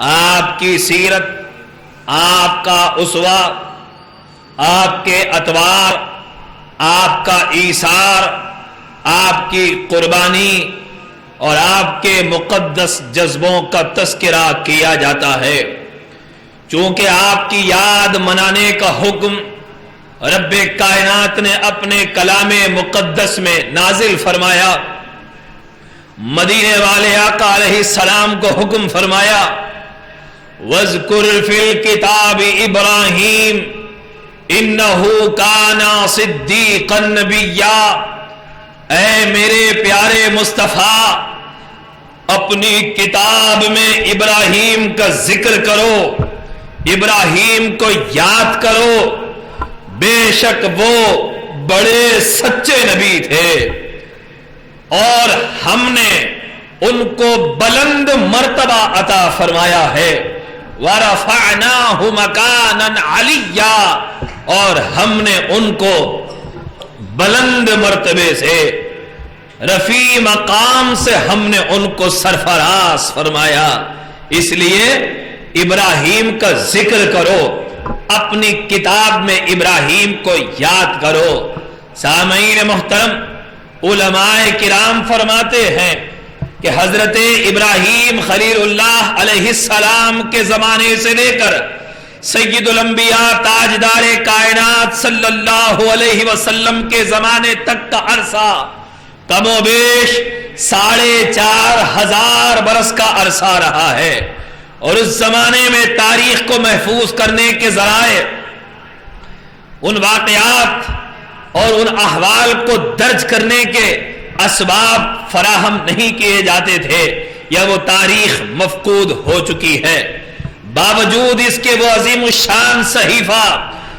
آپ کی سیرت، آپ کا اسوہ، آپ کے اطوار، آپ کا ایثار، آپ کی قربانی اور آپ کے مقدس جذبوں کا تذکرہ کیا جاتا ہے۔ چونکہ آپ کی یاد منانے کا حکم رب کائنات نے اپنے کلام مقدس میں نازل فرمایا، مدینے والے آقا علیہ السلام کو حکم فرمایا، وَاذْكُرْ فِي الْكِتَابِ إِبْرَاهِيمَ إِنَّهُ كَانَ صِدِّيقًا نَبِيًّا۔ اے میرے پیارے مصطفیٰ، اپنی کتاب میں ابراہیم کا ذکر کرو، ابراہیم کو یاد کرو، بے شک وہ بڑے سچے نبی تھے اور ہم نے ان کو بلند مرتبہ عطا فرمایا ہے، وَرَفَعْنَاهُ مَكَانًا عَلِيًّا، اور ہم نے ان کو بلند مرتبے سے، رفیع مقام سے ہم نے ان کو سرفراز فرمایا۔ اس لیے ابراہیم کا ذکر کرو، اپنی کتاب میں ابراہیم کو یاد کرو۔ سامعین محترم، علماء کرام فرماتے ہیں کہ حضرت ابراہیم خلیل اللہ علیہ السلام کے زمانے سے لے کر سید الانبیاء تاجدار کائنات صلی اللہ علیہ وسلم کے زمانے تک کا عرصہ کم و بیش 4500 برس کا عرصہ رہا ہے، اور اس زمانے میں تاریخ کو محفوظ کرنے کے ذرائع، ان واقعات اور ان احوال کو درج کرنے کے اسباب فراہم نہیں کیے جاتے تھے، یا وہ تاریخ مفقود ہو چکی ہے۔ باوجود اس کے وہ عظیم الشان صحیفہ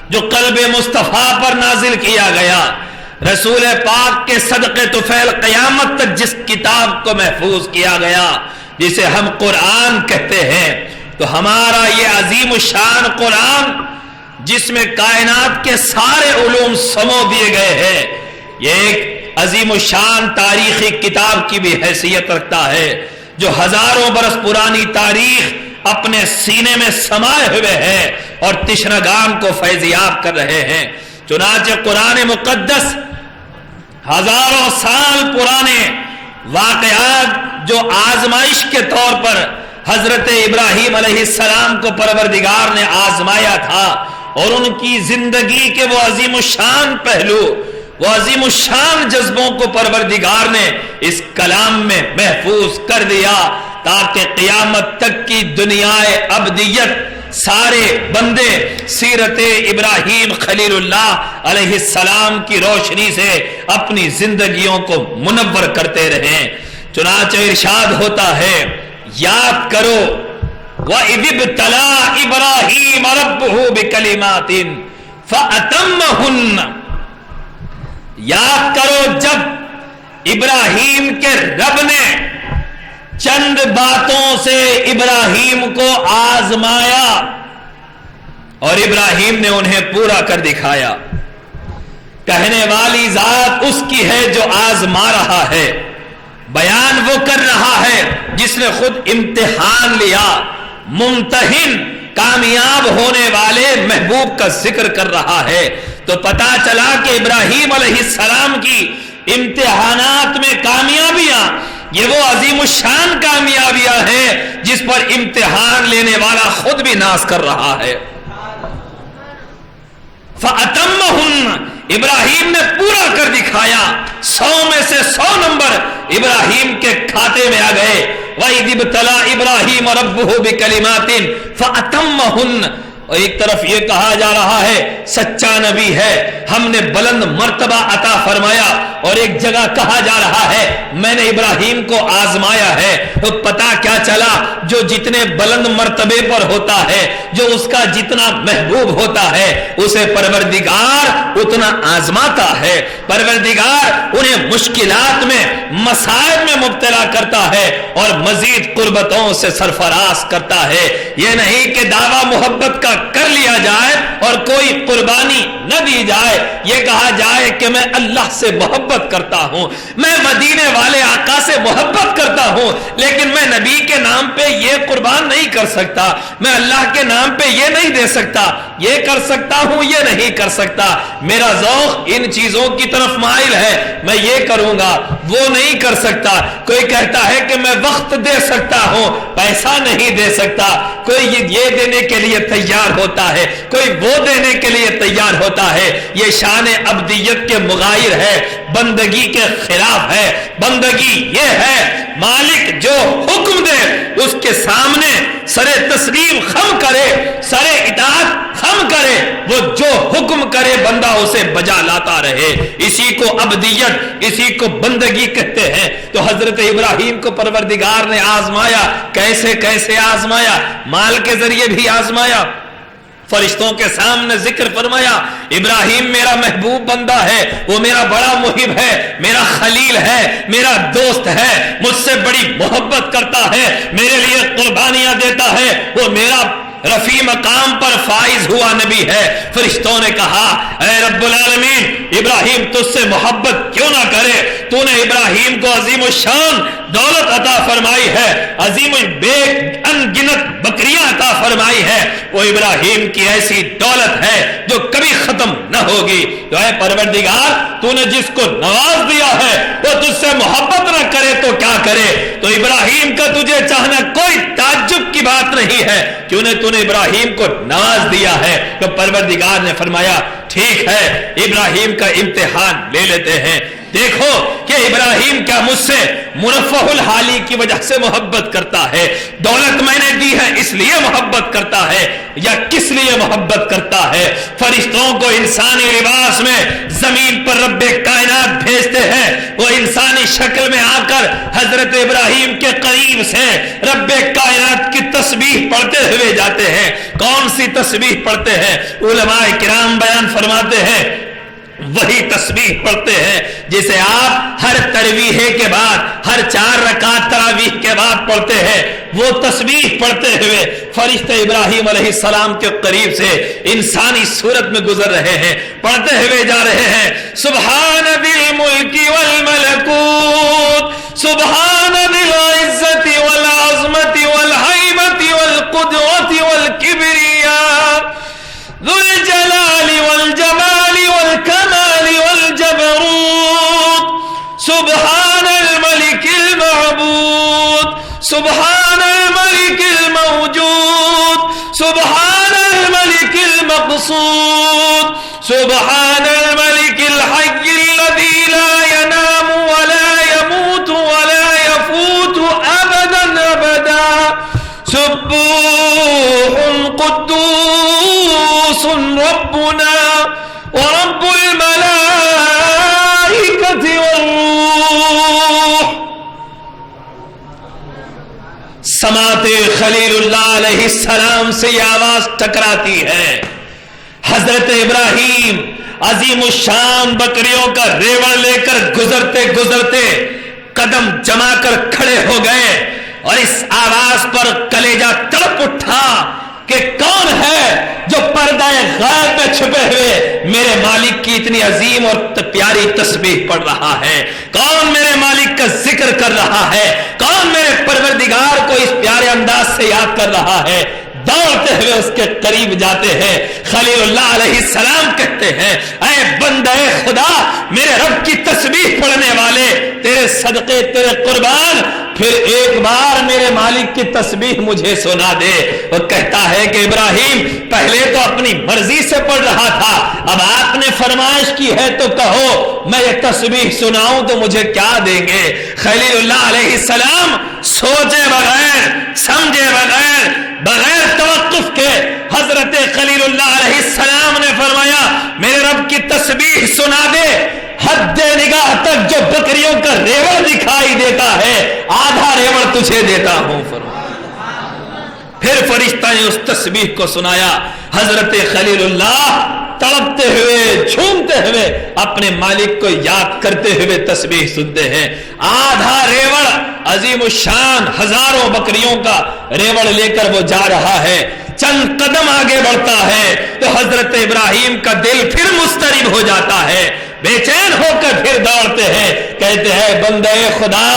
جو قلب مصطفیٰ پر نازل کیا گیا، رسول پاک کے صدقے طفیل قیامت تک جس کتاب کو محفوظ کیا گیا، جسے ہم قرآن کہتے ہیں، تو ہمارا یہ عظیم الشان قرآن، جس میں کائنات کے سارے علوم سمو دیے گئے ہیں، یہ ایک عظیم الشان تاریخی کتاب کی بھی حیثیت رکھتا ہے، جو ہزاروں برس پرانی تاریخ اپنے سینے میں سمائے ہوئے ہیں اور تشنگان کو فیضیاب کر رہے ہیں۔ چنانچہ قرآن مقدس ہزاروں سال پرانے واقعات جو آزمائش کے طور پر حضرت ابراہیم علیہ السلام کو پروردگار نے آزمایا تھا، اور ان کی زندگی کے وہ عظیم الشان پہلو، وہ عظیم الشان جذبوں کو پروردگار نے اس کلام میں محفوظ کر دیا، تاکہ قیامت تک کی دنیا ابدیت سارے بندے سیرت ابراہیم خلیل اللہ علیہ السلام کی روشنی سے اپنی زندگیوں کو منور کرتے رہیں۔ چنانچہ ارشاد ہوتا ہے، یاد کرو وَإِذِ ابْتَلَىٰ إِبْرَاهِيمَ رَبُّهُ بِكَلِمَاتٍ فَأَتَمَّهُنَّ، یاد کرو جب ابراہیم کے رب نے چند باتوں سے ابراہیم کو آزمایا اور ابراہیم نے انہیں پورا کر دکھایا۔ کہنے والی ذات اس کی ہے جو آزما رہا ہے، بیان وہ کر رہا ہے جس نے خود امتحان لیا، ممتحن کامیاب ہونے والے محبوب کا ذکر کر رہا ہے۔ تو پتا چلا کہ ابراہیم علیہ السلام کی امتحانات میں کامیابیاں یہ وہ عظیم الشان کامیابیاں ہیں جس پر امتحان لینے والا خود بھی ناز کر رہا ہے۔ فَأَتَمَّهُنَّ، ابراہیم نے پورا کر دکھایا، 100 میں سے 100 نمبر ابراہیم کے کھاتے میں آ گئے۔ وَإِذِ ابْتَلَىٰ إِبْرَاهِيمَ رَبُّهُ بِكَلِمَاتٍ فَأَتَمَّهُنَّ، اور ایک طرف یہ کہا جا رہا ہے سچا نبی ہے، ہم نے بلند مرتبہ عطا فرمایا، اور ایک جگہ کہا جا رہا ہے میں نے ابراہیم کو آزمایا ہے۔ تو پتا کیا چلا، جو جتنے بلند مرتبے پر ہوتا ہے، جو اس کا جتنا محبوب ہوتا ہے، اسے پروردگار اتنا آزماتا ہے، پروردگار انہیں مشکلات میں، مصائب میں مبتلا کرتا ہے اور مزید قربتوں سے سرفراز کرتا ہے۔ یہ نہیں کہ دعویٰ محبت کا کر لیا جائے اور کوئی قربانی نہ دی جائے، یہ کہا جائے کہ میں اللہ سے محبت کرتا ہوں، میں مدینے والے آقا سے محبت کرتا ہوں، لیکن میں نبی کے نام پہ یہ قربان نہیں کر سکتا، میں اللہ کے نام پہ یہ نہیں دے سکتا، یہ کر سکتا ہوں یہ نہیں کر سکتا، میرا ذوق ان چیزوں کی طرف مائل ہے، میں یہ کروں گا وہ نہیں کر سکتا۔ کوئی کہتا ہے کہ میں وقت دے سکتا ہوں، پیسہ نہیں دے سکتا، کوئی یہ دینے کے لیے تیار ہوتا ہے، کوئی وہ دینے کے لیے تیار ہوتا ہے۔ یہ شان عبدیت کے مغایر ہے، بندگی کے خلاف ہے۔ بندگی یہ ہے مالک جو حکم دے اس کے سامنے سر تسلیم خم کرے، سر اطاعت خم کرے، وہ جو حکم کرے بندہ اسے بجا لاتا رہے، اسی کو عبدیت، اسی کو بندگی کہتے ہیں۔ تو حضرت ابراہیم کو پروردگار نے آزمایا، کیسے کیسے آزمایا؟ مال کے ذریعے بھی آزمایا، فرشتوں کے سامنے ذکر فرمایا ابراہیم میرا محبوب بندہ ہے، وہ میرا بڑا محب ہے، میرا خلیل ہے، میرا دوست ہے، مجھ سے بڑی محبت کرتا ہے، میرے لیے قربانیاں دیتا ہے، وہ میرا رفیع مقام پر فائز ہوا نبی ہے۔ فرشتوں نے کہا اے رب العالمین، ابراہیم تجھ سے محبت کیوں نہ کرے؟ تو نے ابراہیم کو عظیم الشان دولت عطا فرمائی ہے، عظیم بے انگنت بکریاں عطا فرمائی ہے، وہ ابراہیم کی ایسی دولت ہے جو کبھی ختم نہ ہوگی۔ تو اے پروردگار، تو نے جس کو نواز دیا ہے وہ تجھ سے محبت نہ کرے تو کیا کرے؟ تو ابراہیم کا تجھے چاہنا کوئی تعجب کی بات نہیں ہے، کیوں نے تو نے ابراہیم کو نواز دیا ہے۔ تو پروردگار نے فرمایا ٹھیک ہے، ابراہیم کا امتحان لے لیتے ہیں، دیکھو کہ ابراہیم کیا مجھ سے مرفع الحالی کی وجہ سے محبت کرتا ہے، دولت میں نے دی ہے اس لیے محبت کرتا ہے، یا کس لیے محبت کرتا ہے؟ فرشتوں کو انسانی لباس میں زمین پر رب کائنات بھیجتے ہیں، وہ انسانی شکل میں آ کر حضرت ابراہیم کے قریب سے رب کائنات کی تسبیح پڑھتے ہوئے جاتے ہیں۔ کون سی تسبیح پڑھتے ہیں؟ علماء کرام بیان فرماتے ہیں وہی تسبیح پڑھتے ہیں جسے آپ ہر تراویح کے بعد، ہر 4 رکعت تراویح کے بعد پڑھتے ہیں، وہ تسبیح پڑھتے ہوئے فرشتے ابراہیم علیہ السلام کے قریب سے انسانی صورت میں گزر رہے ہیں، پڑھتے ہوئے جا رہے ہیں سبحان ذی الملک والملکوت، سبحان ذی العزت والعظمت والہیبت والقدرت والکبریاء، ذو الجلال والجمال والکمال والجبروت، سبحان الملک المعبود، سبحان الملک الموجود، سبحان الملك المقصود، سبحان الملك الحي الذي لا ينام ولا يموت ولا يفوت أبدا أبدا، سبوح قدوس ربنا ورب الملائكة والروح۔ سماعت خلیل اللہ علیہ السلام سے یہ آواز ٹکراتی ہے، حضرت ابراہیم عظیم الشان بکریوں کا ریوڑ لے کر گزرتے گزرتے قدم جما کر کھڑے ہو گئے، اور اس آواز پر کلیجہ تڑپ اٹھا کہ کون ہے جو پردہ غیب میں چھپے ہوئے میرے مالک کی اتنی عظیم اور پیاری تسبیح پڑھ رہا ہے؟ کون میرے مالک کا ذکر کر رہا ہے؟ کون میرے پروردگار کو اس پیارے انداز سے یاد کر رہا ہے؟ دوڑتے ہوئے اس کے قریب جاتے ہیں، خلیل اللہ علیہ السلام کہتے ہیں اے بندے خدا، میرے رب کی تسبیح پڑھنے والے، تیرے صدقے تیرے قربان، پھر ایک بار میرے مالک کی تسبیح مجھے سنا دے۔ وہ کہتا ہے کہ ابراہیم پہلے تو اپنی مرضی سے پڑھ رہا تھا، اب آپ نے فرمائش کی ہے تو کہو، میں یہ تسبیح سناؤں تو مجھے کیا دیں گے؟ خلیل اللہ علیہ السلام سوچے بغیر، سمجھے بغیر، بغیر توقف کے حضرت خلیل اللہ علیہ السلام نے فرمایا میرے رب کی تسبیح سنا دے، حد نگاہ تک جو بکریوں کا ریوڑ دکھائی دیتا ہے آدھا ریوڑ تجھے دیتا ہوں۔ پھر فرشتہ نے اس تسبیح کو سنایا، حضرت خلیل اللہ تڑپتے ہوئے جھومتے ہوئے اپنے مالک کو یاد کرتے ہوئے تسبیح سنتے ہیں۔ آدھا ریوڑ عظیم الشان ہزاروں بکریوں کا ریوڑ لے کر وہ جا رہا ہے، چند قدم آگے بڑھتا ہے تو حضرت ابراہیم کا دل پھر مضطرب ہو جاتا ہے، بے چین ہو کر پھر دوڑتے ہیں، کہتے ہیں بندے خدا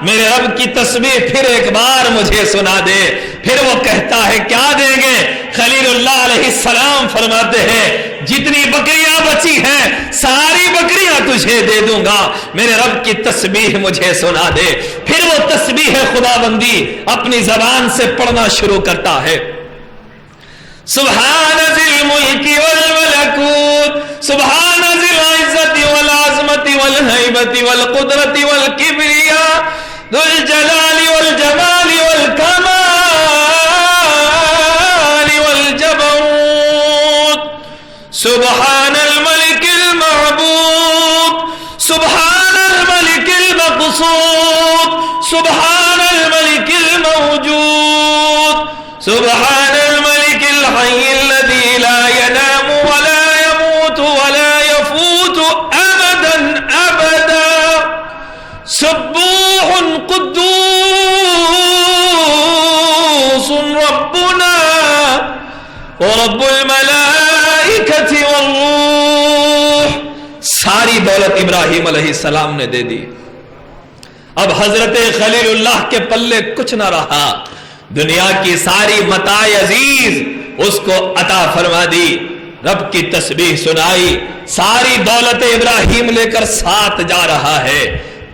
میرے رب کی تسبیح پھر ایک بار مجھے سنا دے۔ پھر وہ کہتا ہے کیا دیں گے؟ خلیل اللہ علیہ السلام فرماتے ہیں جتنی بکریاں بچی ہیں ساری بکریاں تجھے دے دوں گا، میرے رب کی تسبیح مجھے سنا دے۔ پھر وہ تسبیح خدا بندی اپنی زبان سے پڑھنا شروع کرتا ہے، سبحان ذی الملک والملکوت، سبحان ذی العزت والعظمت والہیبت والقدرت والکبریاء، ذو الجلال والجمال والکمال والجبروت، سبحان الملک المعبود، سبحان الملک المقصود، سبحان الملک الموجود، سبحان الملك الحي الذي لا ينام ولا يموت ولا يفوت أبدا أبدا، سبوح قدوس ربنا ورب الملائكة والروح۔ ساری دولت ابراہیم علیہ السلام نے دے دی، اب حضرت خلیل اللہ کے پلے کچھ نہ رہا، دنیا کی ساری متاع عزیز اس کو عطا فرما دی، رب کی تسبیح سنائی، ساری دولت ابراہیم لے کر ساتھ جا رہا ہے،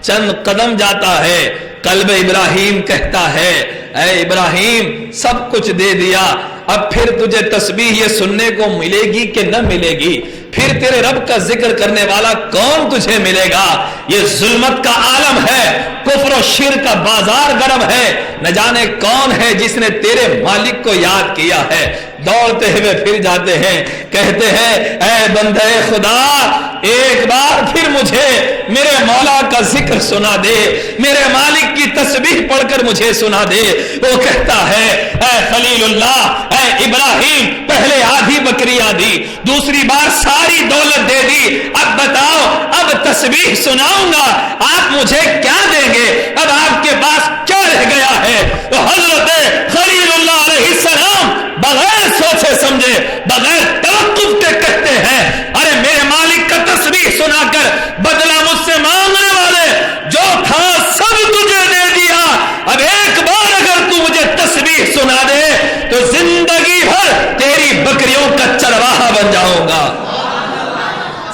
چند قدم جاتا ہے، قلب ابراہیم کہتا ہے اے ابراہیم سب کچھ دے دیا، اب پھر تجھے تسبیح یہ سننے کو ملے گی کہ نہ ملے گی؟ پھر تیرے رب کا ذکر کرنے والا کون تجھے ملے گا؟ یہ ظلمت کا عالم ہے، کفر و شرک کا بازار گرم ہے، نہ جانے کون ہے جس نے تیرے مالک کو یاد کیا ہے۔ دوڑتے ہوئے پھر جاتے ہیں، کہتے ہیں اے بندے خدا ایک بار پھر مجھے میرے مولا کا ذکر سنا دے، میرے مالک کی تسبیح پڑھ کر مجھے سنا دے۔ وہ کہتا ہے اے خلیل اللہ، اے ابراہیم پہلے آدھی بکریاں دی، دوسری بار ساری دولت دے دی، اب بتاؤ اب تسبیح سناؤں گا، آپ مجھے کیا دیں گے؟ اب آپ کے پاس کیا رہ گیا ہے؟ تو حضرت خلیل اللہ علیہ السلام بغیر سوچے سمجھے بغیر توقف کے کہتے ہیں ارے میرے مالک کا تسبیح سنا کر بدلہ مجھ سے مانگنے والے جو تھا سب تجھے دے دیا، اب ایک بار اگر تو مجھے تسبیح سنا دے تو زندگی بھر تیری بکریوں کا چرواہا بن جاؤں گا،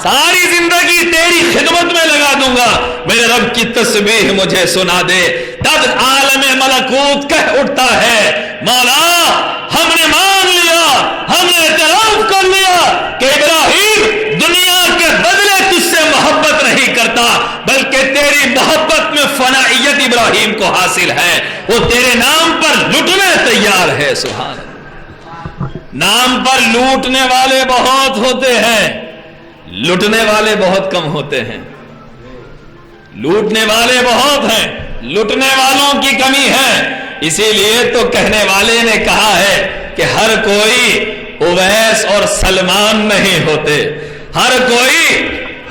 ساری زندگی تیری خدمت میں لگا دوں گا، میرے رب کی تسبیح مجھے سنا دے۔ تب عالم ملکوت کہہ اٹھتا ہے مولا ہم نے مان لیا، ہم نے اعتراف کر لیا کہ ابراہیم دنیا کے بدلے تجھ سے محبت نہیں کرتا، بلکہ تیری محبت میں فنائیت ابراہیم کو حاصل ہے، وہ تیرے نام پر لٹنے تیار ہے۔ سبحان اللہ، نام پر لوٹنے والے بہت ہوتے ہیں، لٹنے والے بہت کم ہوتے ہیں، لوٹنے والے بہت ہیں، لٹنے والوں کی کمی ہے، اسی لیے تو کہنے والے نے کہا ہے کہ ہر کوئی اویس اور سلمان نہیں ہوتے، ہر کوئی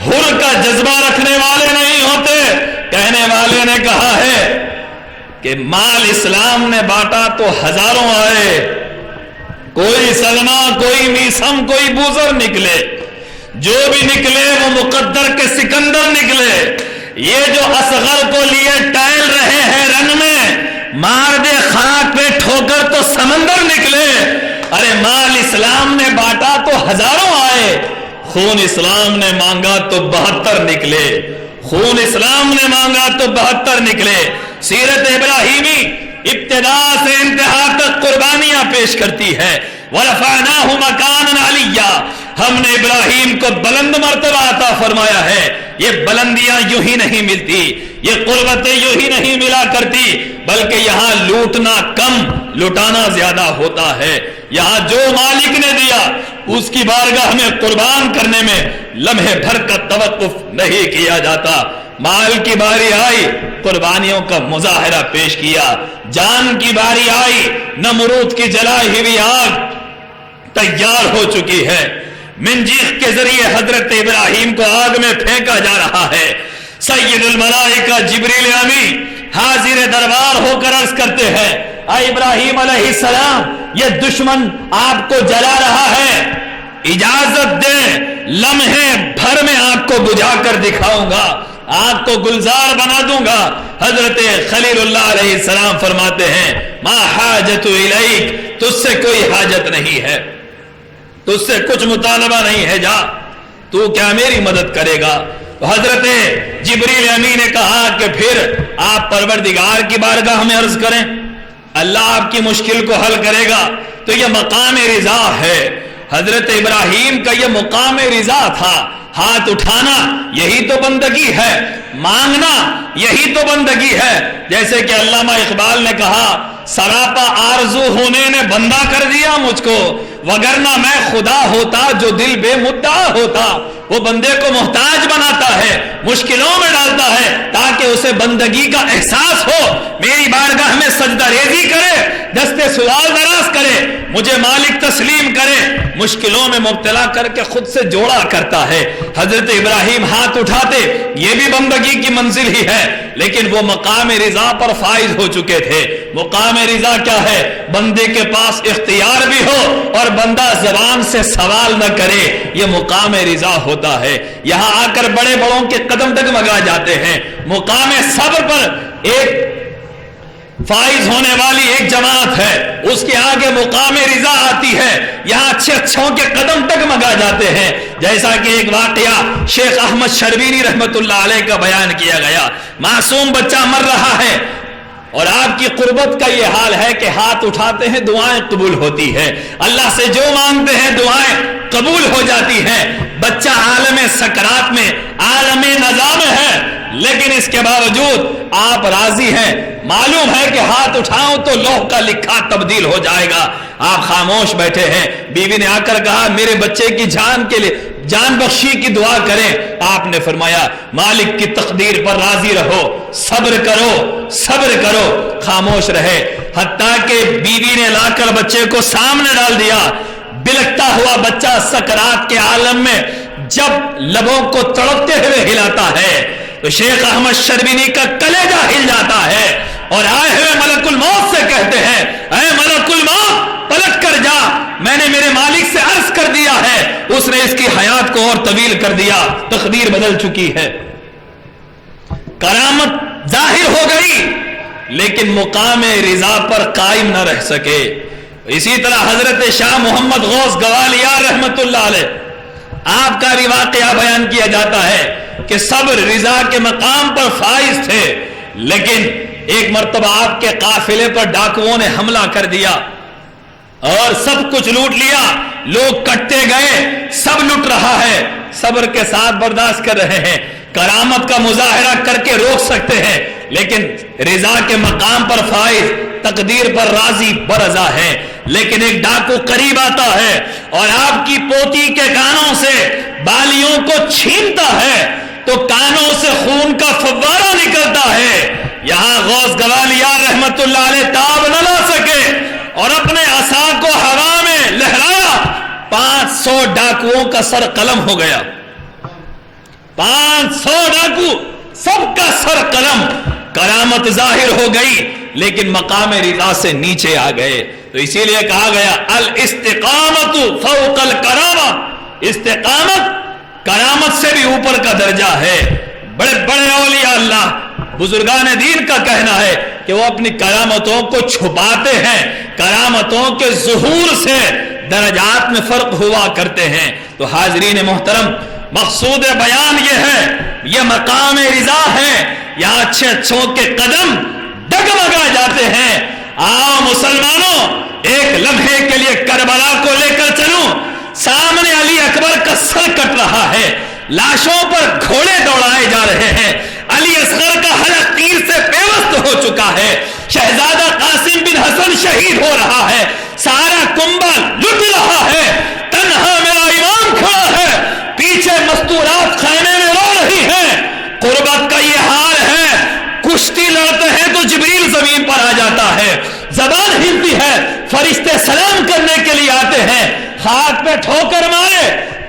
حر کا جذبہ رکھنے والے نہیں ہوتے۔ کہنے والے نے کہا ہے کہ مال اسلام نے بانٹا تو ہزاروں آئے، کوئی سلمہ کوئی میسم کوئی بوزر نکلے، جو بھی نکلے وہ مقدر کے سکندر نکلے، یہ جو اصغر کو لیے ٹہل رہے ہیں رن میں، مار دے خاک پہ ٹھوکر تو سمندر نکلے۔ ارے مال اسلام نے بانٹا تو ہزاروں آئے، خون اسلام نے مانگا تو 72 نکلے، خون اسلام نے مانگا تو 72 نکلے۔ سیرت ابراہیمی ابتدا سے انتہا تک قربانیاں پیش کرتی ہے۔ وَرَفَعْنَاهُ مَكَانًا عَلِيًّا، ہم نے ابراہیم کو بلند مرتبہ عطا فرمایا ہے۔ یہ بلندیاں یوں ہی نہیں ملتی، یہ قربتیں یوں ہی نہیں ملا کرتی، بلکہ یہاں لوٹنا کم لٹانا زیادہ ہوتا ہے۔ یہاں جو مالک نے دیا اس کی بارگاہ میں قربان کرنے میں لمحے بھر کا توقف نہیں کیا جاتا۔ مال کی باری آئی قربانیوں کا مظاہرہ پیش کیا، جان کی باری آئی نمرود کی جلائی ہوئی آگ تیار ہو چکی ہے، منجیخ کے ذریعے حضرت ابراہیم کو آگ میں پھینکا جا رہا ہے۔ سید الملائکہ جبریل امین حاضر دربار ہو کر عرض کرتے ہیں اے ابراہیم علیہ السلام یہ دشمن آپ کو جلا رہا ہے، اجازت دیں لمحے بھر میں آگ کو بجھا کر دکھاؤں گا، آگ کو گلزار بنا دوں گا۔ حضرت خلیل اللہ علیہ السلام فرماتے ہیں ما حاجت الیک، تجھ سے کوئی حاجت نہیں ہے، تجھ سے کچھ مطالبہ نہیں ہے، جا تو کیا میری مدد کرے گا؟ تو حضرت جبریل امین نے کہا کہ پھر آپ پروردگار کی بارگاہ میں عرض کریں، اللہ آپ کی مشکل کو حل کرے گا۔ تو یہ مقام رضا ہے، حضرت ابراہیم کا یہ مقام رضا تھا۔ ہاتھ اٹھانا یہی تو بندگی ہے، مانگنا یہی تو بندگی ہے۔ جیسے کہ علامہ اقبال نے کہا سراپا آرزو ہونے نے بندہ کر دیا مجھ کو، وگرنہ میں خدا ہوتا جو دل بے مدعا ہوتا۔ وہ بندے کو محتاج بناتا ہے، مشکلوں میں ڈالتا ہے تاکہ اسے بندگی کا احساس ہو، میری بارگاہ میں سجدہ ریزی کرے، دستے سوال دراز کرے، مجھے مالک تسلیم کرے، مشکلوں میں مبتلا کر کے خود سے جوڑا کرتا ہے۔ حضرت ابراہیم ہاتھ اٹھاتے، یہ بھی بندگی کی منزل ہی ہے، لیکن وہ مقام رضا پر فائز ہو چکے تھے۔ مقام رضا کیا ہے؟ بندے کے پاس اختیار بھی ہو اور بندہ زبان سے سوال نہ کرے، یہ مقام رضا ہوتا ہے۔ یہاں آ کر بڑے بڑوں کے قدم ڈگمگا جاتے ہیں۔ مقام صبر پر ایک فائز ہونے والی ایک جماعت ہے، اس کے آگے مقام رضا آتی ہے، یہاں اچھے اچھوں کے قدم ڈگمگا جاتے ہیں۔ جیسا کہ ایک واقعہ شیخ احمد شربینی رحمت اللہ علیہ کا بیان کیا گیا، معصوم بچہ مر رہا ہے اور آپ کی قربت کا یہ حال ہے کہ ہاتھ اٹھاتے ہیں دعائیں قبول ہوتی ہے، اللہ سے جو مانگتے ہیں دعائیں قبول ہو جاتی ہیں۔ بچہ عالم سکرات میں، عالم نزا میں ہے، لیکن اس کے باوجود آپ راضی ہیں، معلوم ہے کہ ہاتھ اٹھاؤں تو لوح کا لکھا تبدیل ہو جائے گا۔ آپ خاموش بیٹھے ہیں، بیوی نے آ کر کہا میرے بچے کی جان کے لیے جان بخشی کی دعا کریں۔ آپ نے فرمایا مالک کی تقدیر پر راضی رہو، صبر کرو، صبر کرو، خاموش رہے، حتیٰ کہ بیوی نے لا کر بچے کو سامنے ڈال دیا۔ بلکتا ہوا بچہ سکرات کے عالم میں جب لبوں کو تڑپتے ہوئے ہلاتا ہے تو شیخ احمد شربینی کا کلیجہ ہل جاتا ہے اور آئے ہوئے ملک الموت سے کہتے ہیں اے ملک الموت پلٹ کر جا، میں نے میرے مالک سے عرض کر دیا ہے، اس نے اس کی حیات کو اور طویل کر دیا، تقدیر بدل چکی ہے۔ کرامت ظاہر ہو گئی لیکن مقام رضا پر قائم نہ رہ سکے۔ اسی طرح حضرت شاہ محمد غوث گوالیار رحمت اللہ علیہ، آپ کا بھی واقعہ بیان کیا جاتا ہے کہ صبر رضا کے مقام پر فائز تھے، لیکن ایک مرتبہ آپ کے قافلے پر ڈاکوؤں نے حملہ کر دیا اور سب کچھ لوٹ لیا، لوگ کٹتے گئے، سب لٹ رہا ہے، صبر کے ساتھ برداشت کر رہے ہیں، کرامت کا مظاہرہ کر کے روک سکتے ہیں، لیکن رضا کے مقام پر فائز، تقدیر پر راضی برضا ہے۔ لیکن ایک ڈاکو قریب آتا ہے اور آپ کی پوتی کے کانوں سے بالیوں کو چھینتا ہے تو کانوں سے خون کا فوارہ نکلتا ہے۔ یہاں غوث گوالیار رحمت اللہ علیہ تاب نہ لا سکے اور اپنے عصا کو ہوا میں لہرایا، 500 ڈاکوؤں کا سر قلم ہو گیا، 500 ڈاکو سب کا سر قلم۔ کرامت ظاہر ہو گئی لیکن مقام رضا سے نیچے آ گئے۔ تو اسی لیے کہا گیا الاستقامت فوق الکرامہ، استقامت کرامت سے بھی اوپر کا درجہ ہے۔ بڑے بڑے اولیاء اللہ بزرگان دین کا کہنا ہے کہ وہ اپنی کرامتوں کو چھپاتے ہیں، کرامتوں کے ظہور سے درجات میں فرق ہوا کرتے ہیں۔ تو حاضرین محترم، مقصود بیان یہ ہے، یہ مقام رضا ہے، یہاں اچھے اچھوں کے قدم ڈگمگا جاتے ہیں۔ آؤ مسلمانوں، ایک لمحے کے لیے کربلا کو لے کر چلوں، سامنے علی اکبر کا سر کٹ رہا ہے، لاشوں پر گھوڑے دوڑائے جا رہے ہیں، علی اصغر کا حلق تیر سے پیوست ہو چکا ہے، شہزادہ قاسم بن حسن شہید ہو رہا ہے، سارا کنبہ لٹ رہا ہے، تنہا میرا امام کھڑا ہے، پیچھے مستورات خیمے میں رو رہی ہیں۔ قربت کا یہ حال ہے، کشتی لڑتے ہیں تو جبریل زمین پر آ جاتا ہے، زبان ہلتی ہے، فرشتے سلام کرنے کے لیے آتے ہیں، خاک پہ ٹھوکر مارے،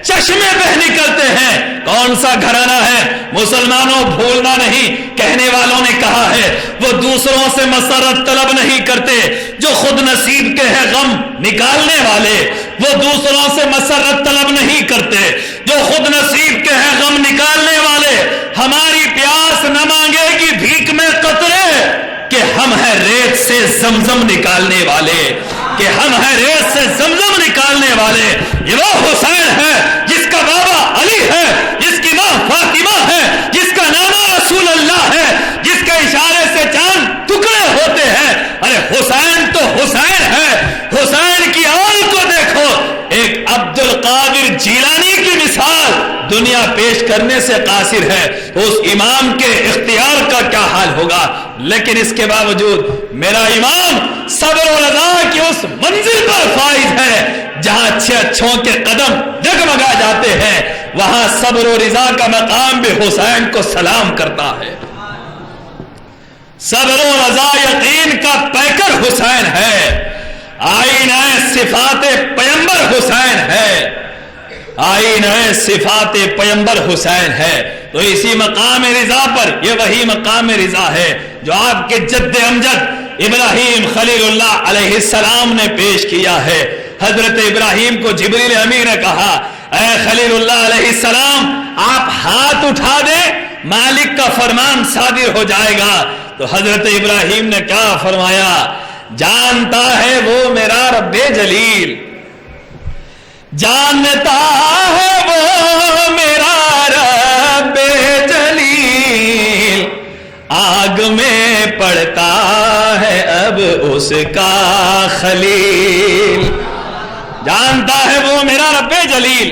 چشمے بہ نکلتے ہیں۔ کون سا گھرانہ ہے؟ مسلمانوں بھولنا نہیں، کہنے والوں نے کہا ہے وہ دوسروں سے مسرت طلب نہیں کرتے، جو خود نصیب کے ہیں غم نکالنے والے۔ وہ دوسروں سے مسرت طلب نہیں کرتے، جو خود نصیب کے ہیں غم نکالنے والے۔ ہماری پیاس نہ مانگے گی بھیک میں قطرے، کہ ہم ہیں ریت سے زمزم نکالنے والے، کہ ہم ہیں ریت سے زمزم نکالنے والے۔ یہ وہ حسین ہے جس کا بابا علی ہے، جس کی ماں فاطمہ ہے، جس کا نام رسول اللہ ہے، جس کے اشارے سے چاند ٹکڑے ہوتے ہیں۔ ارے حسین تو حسین ہے، حسین کی آل کو دیکھو۔ ایک عبد القادر جیلانی کی مثال دنیا پیش کرنے سے قاصر ہے، اس امام کے اختیار کا کیا حال ہوگا؟ لیکن اس کے باوجود میرا امام صبر و رضا کی اس منزل پر فائز ہے جہاں اچھوں کے قدم جگمگا جاتے ہیں، وہاں صبر و رضا کا مقام بھی حسین کو سلام کرتا ہے۔ صبر و رضا یقین کا پیکر حسین ہے، آئینہ صفات پیمبر حسین ہے، آئینہ صفات پیمبر حسین ہے۔ تو اسی مقام رضا پر، یہ وہی مقام رضا ہے جو آپ کے جد امجد ابراہیم خلیل اللہ علیہ السلام نے پیش کیا ہے۔ حضرت ابراہیم کو جبریل امین نے کہا اے خلیل اللہ علیہ السلام آپ ہاتھ اٹھا دیں، مالک کا فرمان صادر ہو جائے گا۔ تو حضرت ابراہیم نے کیا فرمایا؟ جانتا ہے وہ میرا رب جلیل، جانتا ہے وہ میرا رب جلیل، آگ میں پڑتا ہے اب اس کا خلیل۔ جانتا ہے وہ میرا رب جلیل،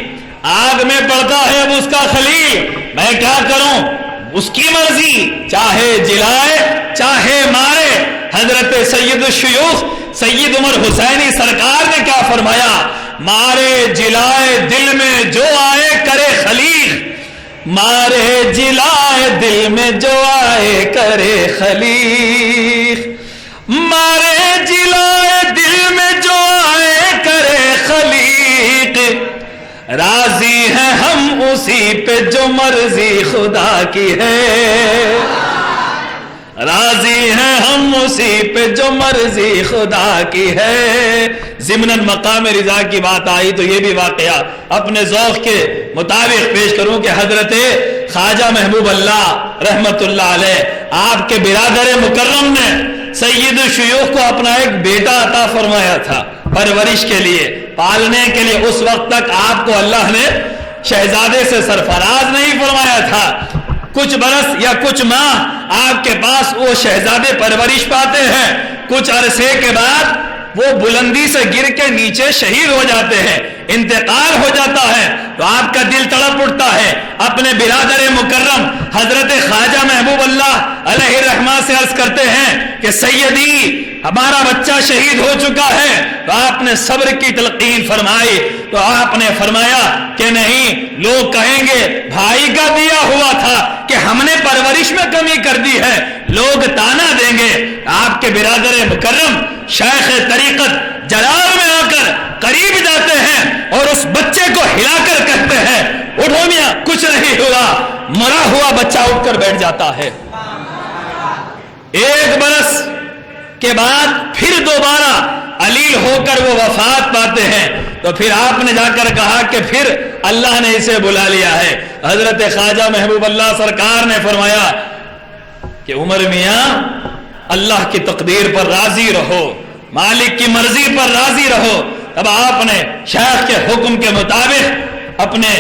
آگ میں پڑتا ہے اب اس کا خلیل، میں کیا کروں؟ اس کی مرضی، چاہے جلائے چاہے مارے۔ حضرت سید الشیوخ سید عمر حسینی سرکار نے کیا فرمایا؟ مارے جلائے دل میں جو آئے کرے خلیل، مارے جلائے دل میں جو آئے کرے خلیل، مارے جلائے دل میں جو آئے کرے خلیل، راضی ہیں ہم اسی پہ جو مرضی خدا کی ہے، راضی ہیں ہم اسی پہ جو مرضی خدا کی ہے۔ ضمناً مقام رضا کی بات آئی تو یہ بھی واقعہ اپنے ذوق کے مطابق پیش کروں کہ حضرت خواجہ محبوب اللہ رحمت اللہ علیہ آپ کے برادر مکرم نے سید الشیوخ کو اپنا ایک بیٹا عطا فرمایا تھا پرورش کے لیے، پالنے کے لیے۔ اس وقت تک آپ کو اللہ نے شہزادے سے سرفراز نہیں فرمایا تھا، کچھ برس یا کچھ ماہ آپ کے پاس وہ شہزادے پرورش پاتے ہیں، کچھ عرصے کے بعد وہ بلندی سے گر کے نیچے شہید ہو جاتے ہیں، انتقال ہو جاتا ہے، تو آپ کا دل تڑپ اٹھتا ہے، اپنے برادر مکرم حضرت خواجہ محبوب اللہ علیہ الرحمہ سے عرض کرتے ہیں کہ سیدی ہمارا بچہ شہید ہو چکا ہے۔ تو آپ نے صبر کی تلقین فرمائی، تو آپ نے فرمایا کہ نہیں، لوگ کہیں گے بھائی کا دیا ہوا تھا کہ ہم نے پرورش میں کمی کر دی ہے، لوگ تانا دیں گے۔ آپ کے برادر مکرم شیخ طریقت جلال میں آ کر قریب جاتے ہیں اور اس بچے کو ہلا کر کہتے ہیں اٹھو میاں، کچھ نہیں ہوا۔ مرا ہوا بچہ اٹھ کر بیٹھ جاتا ہے۔ ایک برس کے بعد پھر دوبارہ علیل ہو کر وہ وفات پاتے ہیں، تو پھر آپ نے جا کر کہا کہ پھر اللہ نے اسے بلا لیا ہے۔ حضرت خواجہ محبوب اللہ سرکار نے فرمایا کہ عمر میاں اللہ کی تقدیر پر راضی رہو، مالک کی مرضی پر راضی رہو۔ اب آپ نے شیخ کے حکم کے مطابق اپنے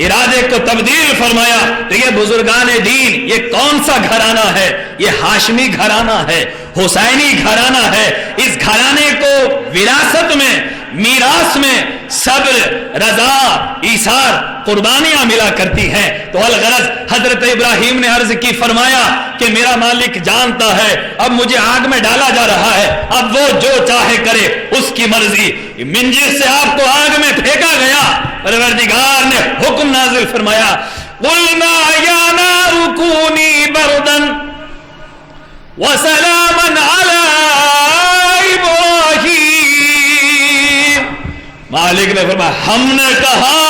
ارادے کو تبدیل فرمایا۔ تو یہ بزرگان دین، یہ کون سا گھرانہ ہے؟ یہ ہاشمی گھرانہ ہے، حسینی گھرانہ ہے۔ اس گھرانے کو وراثت میں، میراث میں صبر، رضا، ایثار، قربانیاں ملا کرتی ہیں۔ تو الغرض حضرت ابراہیم نے عرض کی، فرمایا کہ میرا مالک جانتا ہے اب مجھے آگ میں ڈالا جا رہا ہے، اب وہ جو چاہے کرے، اس کی مرضی۔ منجر سے آپ کو آگ میں پھینکا گیا، پروردگار نے حکم نازل فرمایا قُلْنَا يَا نَارُ كُونِي بَرْدًا وَسَلَامًا عَلَىٰ إِبْرَاهِيمَ۔ مالک نے فرمایا ہم نے کہا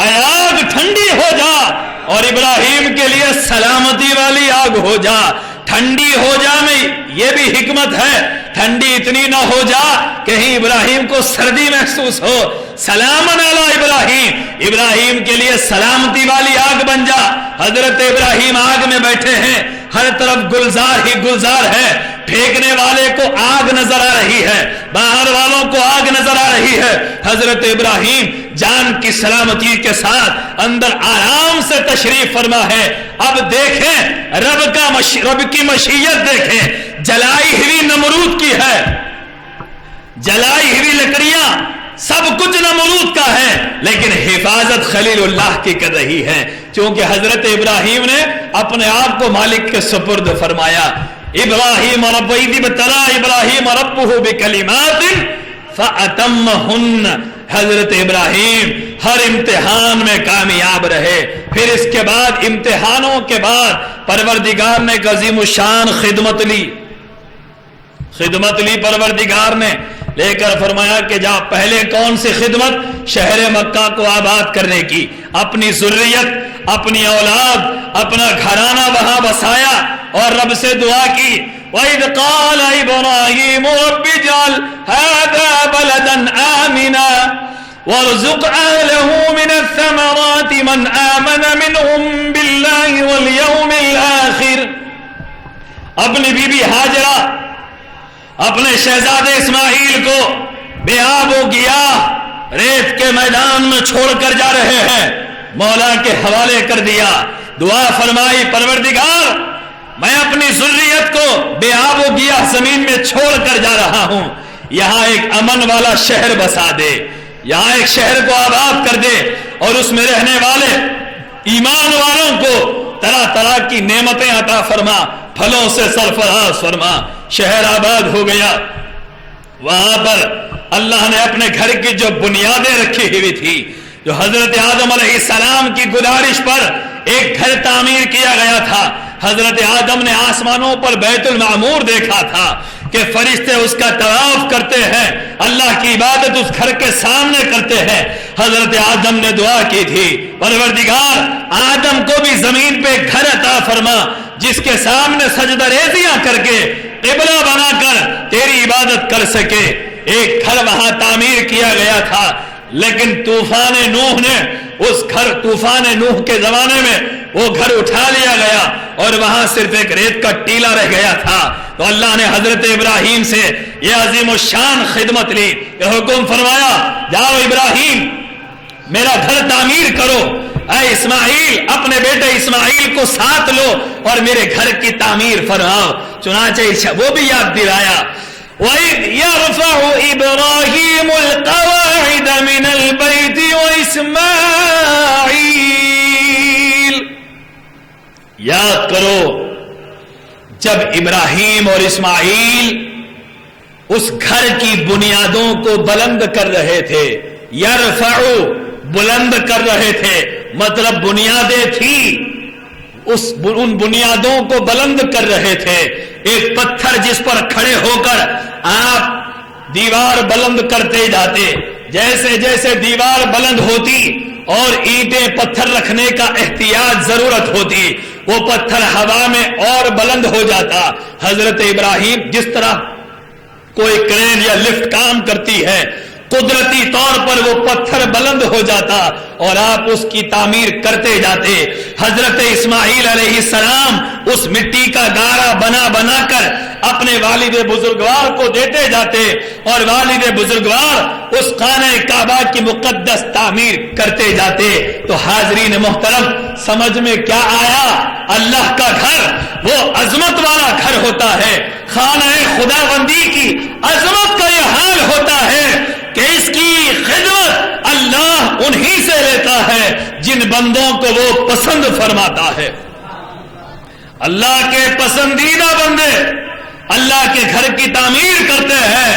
اے آگ ٹھنڈی ہو جا، اور ابراہیم کے لیے سلامتی والی آگ ہو جا۔ ٹھنڈی ہو جا میں یہ بھی حکمت ہے، ٹھنڈی اتنی نہ ہو جا کہیں ابراہیم کو سردی محسوس ہو۔ سلامن علی ابراہیم، ابراہیم کے لیے سلامتی والی آگ بن جا۔ حضرت ابراہیم آگ میں بیٹھے ہیں، ہر طرف گلزار ہی گلزار ہے، پھینکنے والے کو آگ نظر آ رہی ہے، باہر والوں کو آگ نظر آ رہی ہے۔ حضرت ابراہیم جان کی سلامتی کے ساتھ اندر آرام سے تشریف فرما ہے۔ اب دیکھیں رب کی مشیت دیکھیں، جلائی ہوئی نمرود کی ہے، جلائی ہوئی لکڑیاں سب کچھ نمرود کا ہے، لیکن حفاظت خلیل اللہ کی کر رہی ہے، چونکہ حضرت ابراہیم نے اپنے آپ کو مالک کے سپرد فرمایا۔ ابراہیم رب ابتلا ابراہیم ربہ بکلمات فاتمہن، حضرت ابراہیم ہر امتحان میں کامیاب رہے۔ پھر اس کے بعد امتحانوں کے بعد پروردگار نے ایک عظیم الشان خدمت لی پروردگار نے لے کر فرمایا کہ جا پہلے کون سی خدمت؟ شہر مکہ کو آباد کرنے کی، اپنی ذریت، اپنی اولاد، اپنا گھرانہ وہاں بسایا اور رب سے دعا کی۔ وَإِذْ قَالَ إِبْرَاهِيمُ رَبِّ اجْعَلْ هَذَا بَلَدًا آمِنًا وَارْزُقْ أَهْلَهُ مِنَ الثَّمَرَاتِ مَنْ آمَنَ مِنْهُمْ بِاللَّهِ وَالْيَوْمِ الْآخِرِ۔ اپنی بی بی ہاجرہ اپنے شہزادے اسماعیل کو بے آب و گیاہ ریت کے میدان میں چھوڑ کر جا رہے ہیں، مولا کے حوالے کر دیا، دعا فرمائی پروردگار میں اپنی ذریت کو بے آب و گیاہ زمین میں چھوڑ کر جا رہا ہوں، یہاں ایک امن والا شہر بسا دے، یہاں ایک شہر کو آباد کر دے، اور اس میں رہنے والے ایمان والوں کو طرح طرح کی نعمتیں عطا فرما، پھلوں سے سرفراز فرما۔ شہر آباد ہو گیا، وہاں پر اللہ نے اپنے گھر کی جو بنیادیں رکھی ہوئی تھی، جو حضرت آدم علیہ السلام کی گزارش پر ایک گھر تعمیر کیا گیا تھا، حضرت آدم نے آسمانوں پر بیت المعمور دیکھا تھا کہ فرشتے اس کا طواف کرتے ہیں، اللہ کی عبادت اس گھر کے سامنے کرتے ہیں۔ حضرت آدم نے دعا کی تھی پروردگار آدم کو بھی زمین پہ گھر عطا فرما جس کے سامنے سجدہ ریزیاں کر کے قبلہ بنا کر تیری عبادت کر سکے۔ ایک گھر وہاں تعمیر کیا گیا تھا، لیکن طوفان نوح کے زمانے میں وہ گھر اٹھا لیا گیا اور وہاں صرف ایک ریت کا ٹیلا رہ گیا تھا۔ تو اللہ نے حضرت ابراہیم سے یہ عظیم الشان خدمت لی، یہ حکم فرمایا جاؤ ابراہیم میرا گھر تعمیر کرو، اے اسماعیل اپنے بیٹے اسماعیل کو ساتھ لو اور میرے گھر کی تعمیر فرماؤ۔ چنانچہ وہ بھی یاد دلایا وَإِذْ يَرْفَعُ إِبْرَاهِيمُ الْقَوَاعِدَ مِنَ الْبَيْتِ وَإِسْمَاعِيلُ، یاد کرو جب ابراہیم اور اسماعیل اس گھر کی بنیادوں کو بلند کر رہے تھے، یرفع بلند کر رہے تھے، مطلب بنیادیں تھی، ان بنیادوں کو بلند کر رہے تھے۔ ایک پتھر جس پر کھڑے ہو کر آپ دیوار بلند کرتے جاتے، جیسے جیسے دیوار بلند ہوتی اور اینٹیں پتھر رکھنے کا احتیاط ضرورت ہوتی، وہ پتھر ہوا میں اور بلند ہو جاتا۔ حضرت ابراہیم جس طرح کوئی کرین یا لفٹ کام کرتی ہے، قدرتی طور پر وہ پتھر بلند ہو جاتا اور آپ اس کی تعمیر کرتے جاتے۔ حضرت اسماعیل علیہ السلام اس مٹی کا گارا بنا بنا کر اپنے والد بزرگوار کو دیتے جاتے اور والد بزرگوار اس خانہ کعبہ کی مقدس تعمیر کرتے جاتے۔ تو حاضرین محترم سمجھ میں کیا آیا؟ اللہ کا گھر وہ عظمت والا گھر ہوتا ہے، خانہ خداوندی کی عظمت کا یہ حال ہوتا ہے کہ اس کی خدمت اللہ انہی سے لیتا ہے جن بندوں کو وہ پسند فرماتا ہے۔ اللہ کے پسندیدہ بندے اللہ کے گھر کی تعمیر کرتے ہیں۔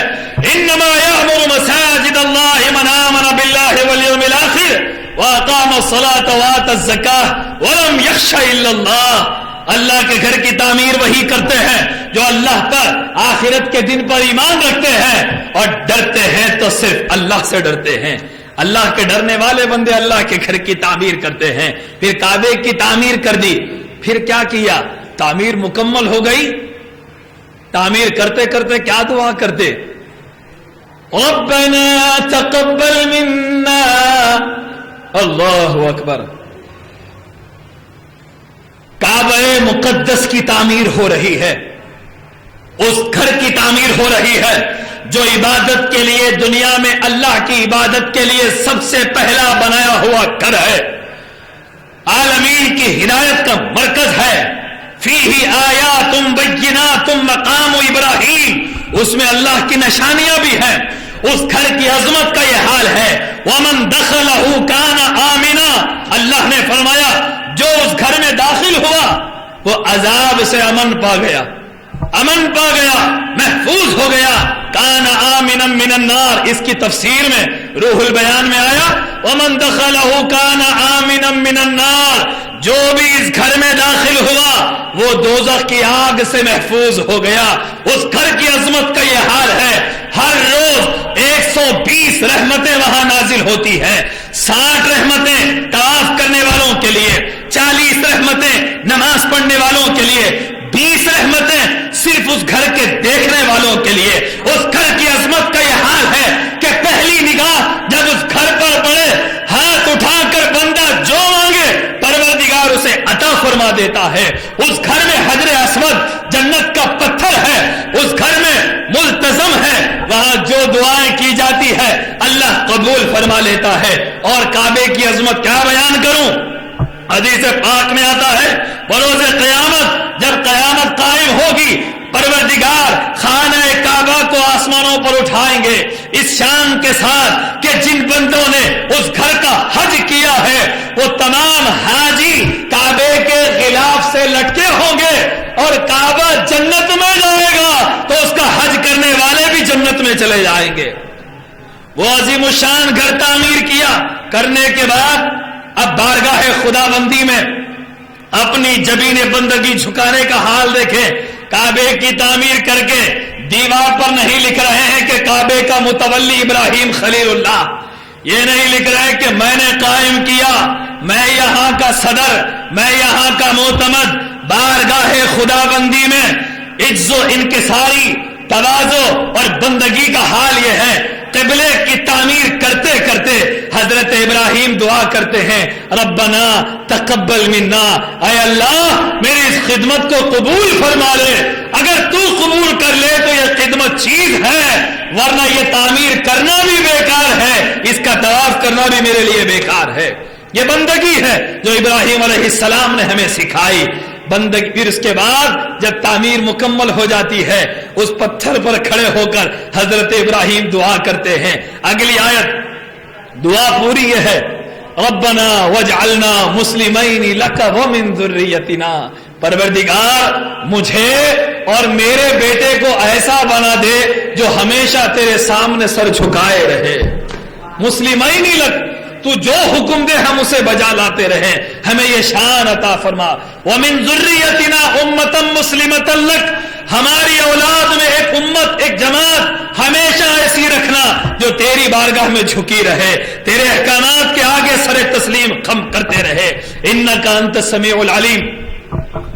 انما یأمر مساجد اللہ من آمن باللہ والیوم الآخر واقام الصلاۃ وآتى الزکاۃ ولم یخش الا اللہ۔ اللہ کے گھر کی تعمیر وہی کرتے ہیں جو اللہ پر آخرت کے دن پر ایمان رکھتے ہیں اور ڈرتے ہیں تو صرف اللہ سے ڈرتے ہیں۔ اللہ کے ڈرنے والے بندے اللہ کے گھر کی تعمیر کرتے ہیں. پھر کعبے کی تعمیر کر دی. پھر کیا کیا؟ تعمیر مکمل ہو گئی. تعمیر کرتے کرتے کیا دعا کرتے؟ ربنا تقبل منا. اللہ اکبر. کعبہ مقدس کی تعمیر ہو رہی ہے، اس گھر کی تعمیر ہو رہی ہے جو عبادت کے لیے دنیا میں اللہ کی عبادت کے لیے سب سے پہلا بنایا ہوا گھر ہے، عالمین کی ہدایت کا مرکز ہے. فیہ آیات بینات مقام ابراہیم، اس میں اللہ کی نشانیاں بھی ہیں. اس گھر کی عظمت کا یہ حال ہے. ومن دخلہ کان آمنا، اللہ نے فرمایا جو اس گھر میں داخل ہوا وہ عذاب سے امن پا گیا، امن پا گیا، محفوظ ہو گیا. کان آمنا من النار، اس کی تفسیر میں روح البیان میں آیا ومن دخلہ کان آمنا من النار، جو بھی اس گھر میں داخل ہوا وہ دوزخ کی آگ سے محفوظ ہو گیا. اس گھر کی عظمت کا یہ حال ہے. ہر روز 120 رحمتیں وہاں نازل ہوتی ہیں. 60 رحمتیں طواف کرنے والوں کے لیے، 40 رحمتیں نماز پڑھنے والوں کے لیے، 20 رحمتیں صرف اس گھر کے دیکھنے والوں کے لیے. اس گھر کی عظمت کا یہ حال ہے کہ پہلی نگاہ جب اس گھر پر پڑے، ہاتھ اٹھا کر بندہ جو مانگے پروردگار اسے عطا فرما دیتا ہے. اس گھر میں حجر اسود جنت کا پتھر ہے، اس گھر میں ملتزم ہے، وہاں جو دعائیں کی جاتی ہے اللہ قبول فرما لیتا ہے. اور کعبے کی عظمت کیا بیان کروں؟ حدیث پاک میں آتا ہے بروز قیامت جب قیامت قائم ہوگی پروردگار خانہ کعبہ کو آسمانوں پر اٹھائیں گے اس شان کے ساتھ کہ جن بندوں نے اس گھر کا حج کیا ہے وہ تمام حاجی کعبے کے غلاف سے لٹکے ہوں گے اور کعبہ جنت میں جائے گا تو اس کا حج کرنے والے بھی جنت میں چلے جائیں گے. وہ عظیم الشان گھر تعمیر کیا کرنے کے بعد اب بارگاہ خدا بندی میں اپنی جبین بندگی جھکانے کا حال دیکھیں. کعبے کی تعمیر کر کے دیوار پر نہیں لکھ رہے ہیں کہ کعبے کا متولی ابراہیم خلیل اللہ، یہ نہیں لکھ رہے کہ میں نے قائم کیا، میں یہاں کا صدر، میں یہاں کا معتمد. بارگاہ خدا بندی میں عز و انکساری، تواضع اور بندگی کا حال یہ ہے. قبلے کی تعمیر کرتے کرتے حضرت ابراہیم دعا کرتے ہیں ربنا تقبل منا، اے اللہ میری اس خدمت کو قبول فرما لے. اگر تو قبول کر لے تو یہ خدمت چیز ہے، ورنہ یہ تعمیر کرنا بھی بیکار ہے، اس کا طواف کرنا بھی میرے لیے بیکار ہے. یہ بندگی ہے جو ابراہیم علیہ السلام نے ہمیں سکھائی. بندگی. پھر اس کے بعد جب تعمیر مکمل ہو جاتی ہے اس پتھر پر کھڑے ہو کر حضرت ابراہیم دعا کرتے ہیں. اگلی آیت دعا پوری یہ ہے ربنا واجعلنا مسلمین لک ومن ذریتنا، پروردگار مجھے اور میرے بیٹے کو ایسا بنا دے جو ہمیشہ تیرے سامنے سر جھکائے رہے. مسلمین لک، تو جو حکم دے ہم اسے بجا لاتے رہیں، ہمیں یہ شان عطا فرما. ومن ذریتنا امتا مسلمتا لک، ہماری اولاد میں ایک امت، ایک جماعت ہمیشہ ایسی رکھنا جو تیری بارگاہ میں جھکی رہے، تیرے احکامات کے آگے سر تسلیم خم کرتے رہے. انکا انت السمیع العلیم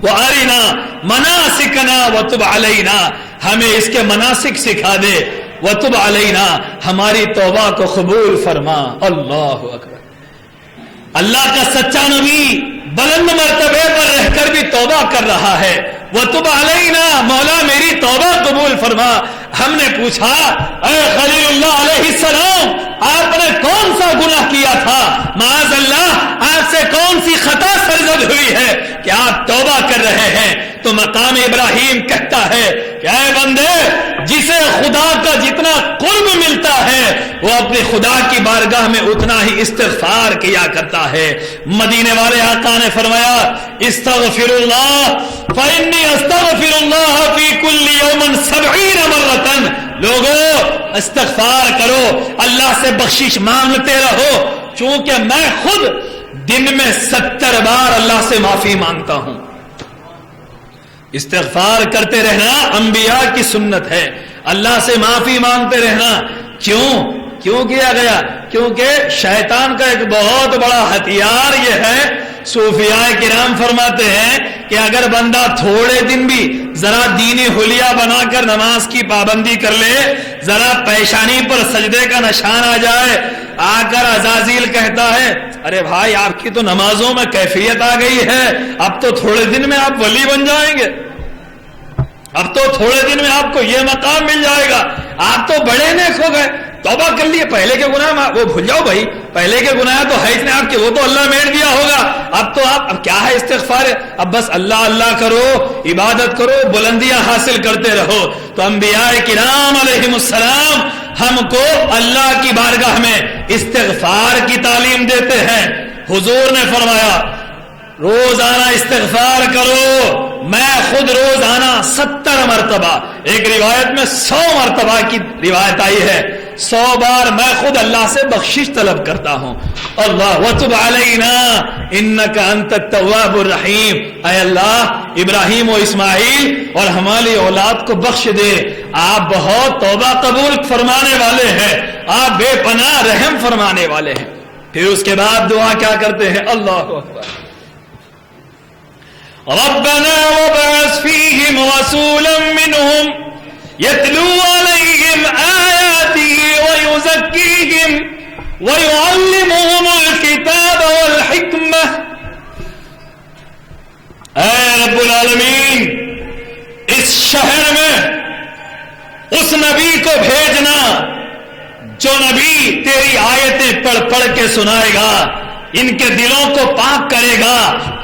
وارنا مناسکنا وتب علینا، ہمیں اس کے مناسک سکھا دے. وتب علینا، ہماری توبہ کو قبول فرما. اللہ اکبر. اللہ کا سچا نبی بلند مرتبے پر رہ کر بھی توبہ کر رہا ہے. وتب علینا، مولا میری توبہ قبول فرما. ہم نے پوچھا اے خلیل اللہ علیہ السلام آپ نے کون سا گناہ کیا تھا؟ معاذ اللہ آپ سے کون سی خطا سرزد ہوئی ہے کہ آپ توبہ کر رہے ہیں؟ تو مقام ابراہیم کہتا ہے کہ اے بندے، جسے خدا کا جتنا قرب ملتا ہے وہ اپنے خدا کی بارگاہ میں اتنا ہی استغفار کیا کرتا ہے. مدینے والے آقا نے فرمایا استغفر اللہ فإنی استغفر اللہ فی کل یوم 70 مرتن. لوگو استغفار کرو، اللہ سے بخشش مانگتے رہو، چونکہ میں خود دن میں 70 بار اللہ سے معافی مانگتا ہوں. استغفار کرتے رہنا انبیاء کی سنت ہے، اللہ سے معافی مانگتے رہنا. کیوں؟ کیوں کیا گیا؟ کیونکہ شیطان کا ایک بہت بڑا ہتھیار یہ ہے، صوفیاء کرام فرماتے ہیں کہ اگر بندہ تھوڑے دن بھی ذرا دینی حلیہ بنا کر نماز کی پابندی کر لے، ذرا پیشانی پر سجدے کا نشان آ جائے، آ کر عزازیل کہتا ہے ارے بھائی آپ کی تو نمازوں میں کیفیت آ گئی ہے، اب تو تھوڑے دن میں آپ ولی بن جائیں گے، اب تو تھوڑے دن میں آپ کو یہ مقام مل جائے گا، آپ تو بڑے نیک ہو گئے، توبہ کر لیے، پہلے کے گناہ وہ بھول جاؤ بھائی، پہلے کے گناہ تو ہے اتنے آپ کے، وہ تو اللہ میٹ دیا ہوگا، اب تو آپ اب کیا ہے استغفار ہے، اب بس اللہ اللہ کرو، عبادت کرو، بلندیاں حاصل کرتے رہو۔ تو انبیاء کرام علیہم السلام ہم کو اللہ کی بارگاہ میں استغفار کی تعلیم دیتے ہیں۔ حضور نے فرمایا روزانہ استغفار کرو، میں خود روزانہ 70 مرتبہ، ایک روایت میں 100 مرتبہ کی روایت آئی ہے، 100 بار میں خود اللہ سے بخشش طلب کرتا ہوں۔ اللہ وتب علینا انک انت التواب الرحیم، اے اللہ ابراہیم و اسماعیل اور ہماری اولاد کو بخش دے، آپ بہت توبہ قبول فرمانے والے ہیں، آپ بے پناہ رحم فرمانے والے ہیں۔ پھر اس کے بعد دعا کیا کرتے ہیں؟ اللہ اکبر، ربنا وابعث فيهم رسولا منهم يتلو عليهم آياته ويزكيهم ويعلمهم الكتاب والحكمة۔ اے رب العالمین، اس شہر میں اس نبی کو بھیجنا جو نبی تیری آیتیں پڑھ پڑھ کے سنائے گا، ان کے دلوں کو پاک کرے گا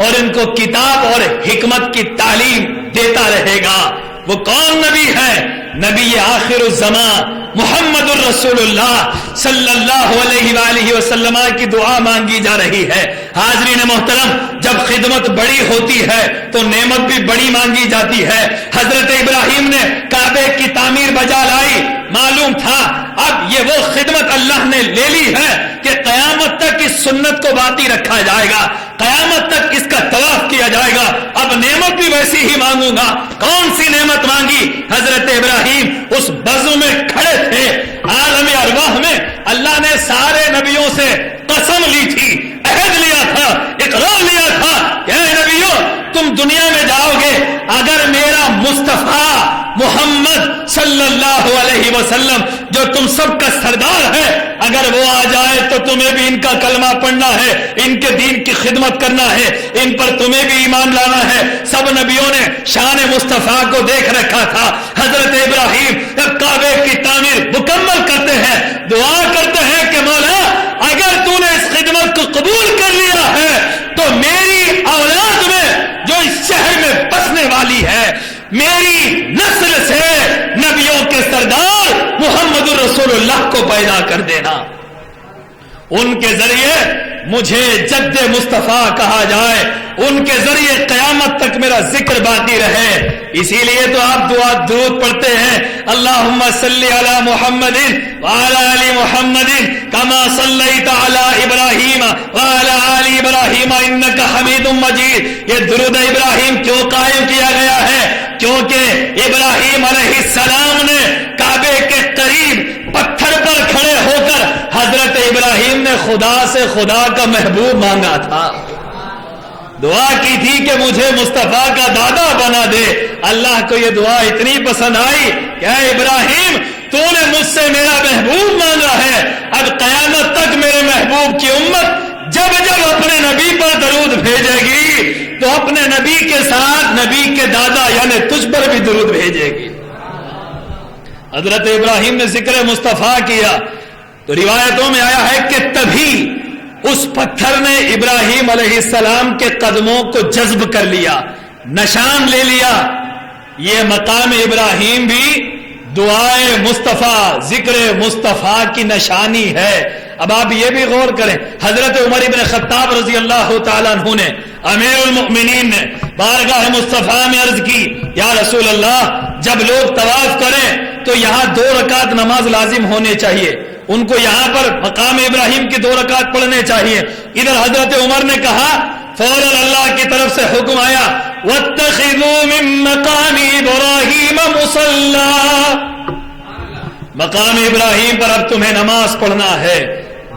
اور ان کو کتاب اور حکمت کی تعلیم دیتا رہے گا۔ وہ کون نبی ہے؟ نبی آخر الزمان محمد الرسول اللہ صلی اللہ علیہ وآلہ وسلم کی دعا مانگی جا رہی ہے۔ حاضرین محترم، جب خدمت بڑی ہوتی ہے تو نعمت بھی بڑی مانگی جاتی ہے۔ حضرت ابراہیم نے کعبے کی تعمیر بجا لائی، معلوم تھا اب یہ وہ خدمت اللہ نے لے لی ہے کہ قیامت تک اس سنت کو باقی رکھا جائے گا، قیامت تک اس کا طواف کیا جائے گا، اب نعمت بھی ویسی ہی مانگوں گا۔ کون سی نعمت مانگی؟ حضرت ابراہیم اس بزو میں کھڑے تھے، عالم ارواح میں اللہ نے سارے نبیوں سے قسم لی تھی، عہد لیا تھا، اقرار لیا تھا کہ اے نبیوں تم دنیا میں جاؤ گے، اگر میرا مصطفیٰ محمد صلی اللہ علیہ وسلم جو تم سب کا سردار ہے اگر وہ آ جائے تو تمہیں بھی ان کا کلمہ پڑھنا ہے، ان کے دین کی خدمت کرنا ہے، ان پر تمہیں بھی ایمان لانا ہے۔ سب نبیوں نے شان مصطفیٰ کو دیکھ رکھا تھا۔ حضرت ابراہیم جب کعبے کی تعمیر مکمل کرتے ہیں، دعا کرتے ہیں کہ مولا اگر تو نے اس خدمت کو قبول کر لیا ہے تو میری اولاد میں جو اس شہر میں بسنے والی ہے، میری نسل سے نبیوں کے سردار محمد الرسول اللہ کو پیدا کر دینا، ان کے ذریعے مجھے جد مصطفیٰ کہا جائے، ان کے ذریعے قیامت تک میرا ذکر باقی رہے۔ اسی لیے تو آپ دعا درود پڑھتے ہیں، اللہم صلی علی محمد وعلی آل محمد کما صلیت علی ابراہیم وعلی آل ابراہیم انک حمید مجید۔ یہ درود ابراہیم کیوں قائم کیا گیا ہے؟ کیونکہ ابراہیم علیہ السلام نے کعبے کے قریب پتھر پر کھڑے ہو کر حضرت ابراہیم نے خدا سے خدا کا محبوب مانگا تھا، دعا کی تھی کہ مجھے مصطفیٰ کا دادا بنا دے۔ اللہ کو یہ دعا اتنی پسند آئی کہ اے ابراہیم تو نے مجھ سے میرا محبوب مانگا ہے، اب قیامت تک میرے محبوب کی امت جب جب اپنے نبی پر درود بھیجے گی تو اپنے نبی کے ساتھ نبی کے دادا یعنی تجھ پر بھی درود بھیجے گی۔ حضرت ابراہیم نے ذکر مصطفیٰ کیا تو روایتوں میں آیا ہے کہ تبھی اس پتھر نے ابراہیم علیہ السلام کے قدموں کو جذب کر لیا، نشان لے لیا۔ یہ مقام ابراہیم بھی دعائے مصطفیٰ، ذکر مصطفیٰ کی نشانی ہے۔ اب آپ یہ بھی غور کریں، حضرت عمر ابن خطاب رضی اللہ تعالیٰ عنہ نے، امیر المؤمنین نے بارگاہ مصطفیٰ میں عرض کی، یا رسول اللہ جب لوگ طواف کریں تو یہاں 2 رکعت نماز لازم ہونے چاہیے، ان کو یہاں پر مقام ابراہیم کی 2 رکعت پڑھنے چاہیے۔ ادھر حضرت عمر نے کہا، فوراً اللہ کی طرف سے حکم آیا، وَاتَّخِذُوا مِن مَّقَامِ إِبْرَاهِيمَ مُصَلًّى، مقام ابراہیم پر اب تمہیں نماز پڑھنا ہے،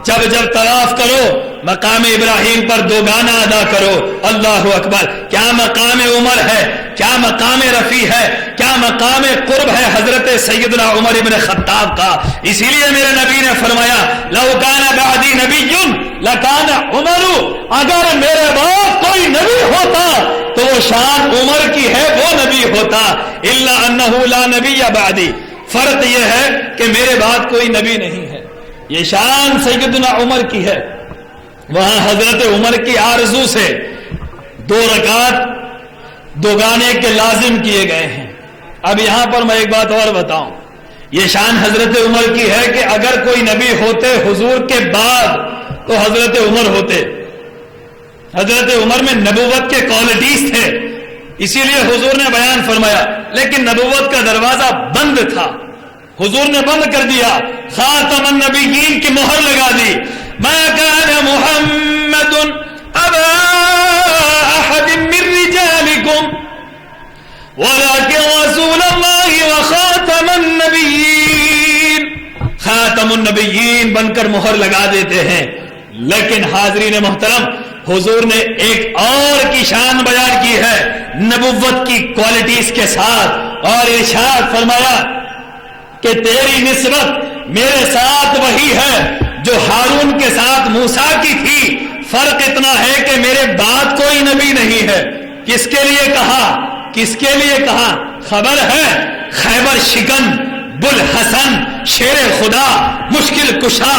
جب جب طواف کرو مقام ابراہیم پر دو گانا ادا کرو، اللہ اکبر۔ کیا مقام عمر ہے، کیا مقام رفیع ہے، کیا مقام قرب ہے حضرت سیدنا عمر ابن خطاب کا۔ اسی لیے میرے نبی نے فرمایا لو کان بعدی نبی لکان عمر، اگر میرے بعد کوئی نبی ہوتا تو وہ شان عمر کی ہے، وہ نبی ہوتا۔ الا انہ لا نبی بعدی، فرق یہ ہے کہ میرے بعد کوئی نبی نہیں ہے، یہ شان سیدنا عمر کی ہے۔ وہاں حضرت عمر کی آرزو سے 2 رکعت دو گانے کے لازم کیے گئے ہیں۔ اب یہاں پر میں ایک بات اور بتاؤں، یہ شان حضرت عمر کی ہے کہ اگر کوئی نبی ہوتے حضور کے بعد تو حضرت عمر ہوتے۔ حضرت عمر میں نبوت کے کوالٹیز تھے، اسی لیے حضور نے بیان فرمایا، لیکن نبوت کا دروازہ بند تھا، حضور نے بند کر دیا، خاتم النبیین کی مہر لگا دی۔ ما كان محمد ابا احد من رجالكم ولكن رسول الله وخاتم النبیین، خاتم النبیین بن کر مہر لگا دیتے ہیں۔ لیکن حاضرین محترم، حضور نے ایک اور کی شان بیان کی ہے نبوت کی کوالٹیز کے ساتھ، اور ارشاد فرمایا کہ تیری نسبت میرے ساتھ وہی ہے جو ہارون کے ساتھ موسیٰ کی تھی، فرق اتنا ہے کہ میرے بعد کوئی نبی نہیں ہے۔ کس کے لیے کہا، کس کے لیے کہا؟ خبر ہے خیبر شکن، بلحسن، شیر خدا، مشکل کشا،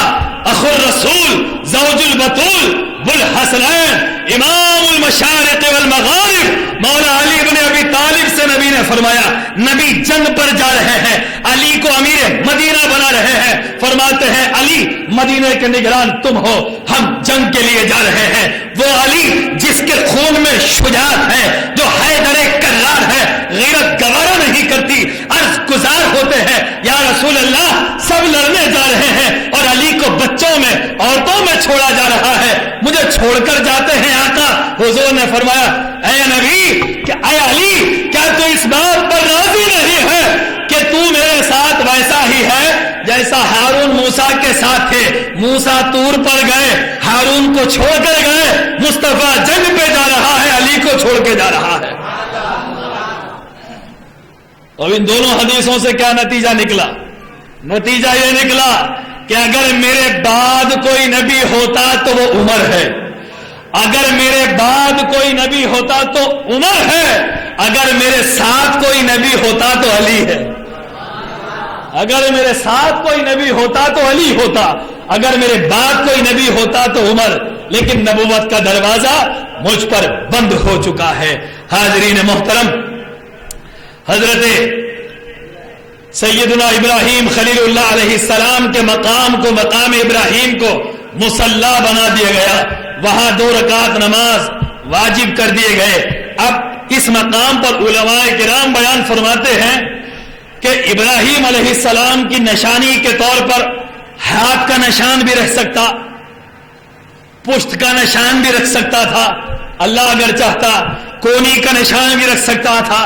اخو الرسول، زوج البطول، بلحسنین، امام المشارق والمغارب، مولا علی بن ابی طالب سے نبی نے فرمایا، نبی جنگ پر جا رہے ہیں، علی کو امیر مدینہ بنا رہے ہیں، فرماتے ہیں علی مدینہ کے نگران تم ہو، ہم جنگ کے لیے جا رہے ہیں۔ وہ علی جس کے خون میں شجاعت ہے، جو حیدر کرار ہے، غیرت گوارا نہیں کرتی، عرض گزار ہوتے ہیں یا رسول اللہ سب لڑنے جا رہے ہیں اور علی کو بچوں میں عورتوں میں چھوڑا جا رہا ہے، مجھے چھوڑ کر جاتے ہیں آقا۔ حضور نے فرمایا اے نبی، کہ اے علی، کیا تو اس بات پر راضی نہیں ہے کہ تو میرے ساتھ ویسا ہی ہے جیسا ہارون موسیٰ کے ساتھ تھے؟ موسیٰ طور پر گئے، ہارون کو چھوڑ کر گئے، مصطفیٰ جنگ پہ جا رہا ہے، علی کو چھوڑ کے جا رہا ہے۔ اور ان دونوں حدیثوں سے کیا نتیجہ نکلا؟ نتیجہ یہ نکلا کہ اگر میرے بعد کوئی نبی ہوتا تو وہ عمر ہے، اگر میرے بعد کوئی نبی ہوتا تو عمر ہے، اگر میرے ساتھ کوئی نبی ہوتا تو علی ہے، اگر میرے ساتھ کوئی نبی ہوتا تو علی ہوتا، اگر میرے بعد کوئی نبی ہوتا تو عمر۔ لیکن نبوت کا دروازہ مجھ پر بند ہو چکا ہے۔ حاضرین محترم، حضرت سیدنا ابراہیم خلیل اللہ علیہ السلام کے مقام کو، مقام ابراہیم کو مصلی بنا دیا گیا، وہاں 2 رکعت نماز واجب کر دیے گئے۔ اب اس مقام پر علماء کرام بیان فرماتے ہیں کہ ابراہیم علیہ السلام کی نشانی کے طور پر ہاتھ کا نشان بھی رکھ سکتا، پشت کا نشان بھی رکھ سکتا تھا، اللہ اگر چاہتا کونی کا نشان بھی رکھ سکتا تھا،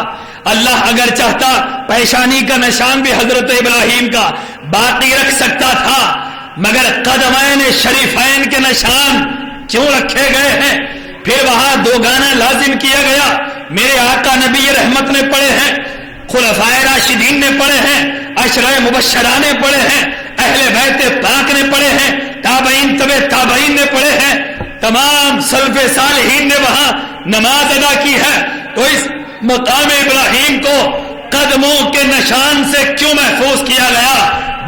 اللہ اگر چاہتا پیشانی کا نشان بھی حضرت ابراہیم کا باقی رکھ سکتا تھا، مگر قدمین شریفین کے نشان کیوں رکھے گئے ہیں؟ پھر وہاں 2 گانا لازم کیا گیا۔ میرے آقا نبی رحمت نے پڑھے ہیں، خلفائے راشدین نے پڑھے ہیں، عشرہ مبشرہ نے پڑھے ہیں، اہل بیت پاک نے پڑھے ہیں، تابعین تبع تابعین نے پڑھے ہیں، تمام سلف صالحین نے وہاں نماز ادا کی ہے۔ تو اس مقام ابراہیم کو قدموں کے نشان سے کیوں محفوظ کیا گیا؟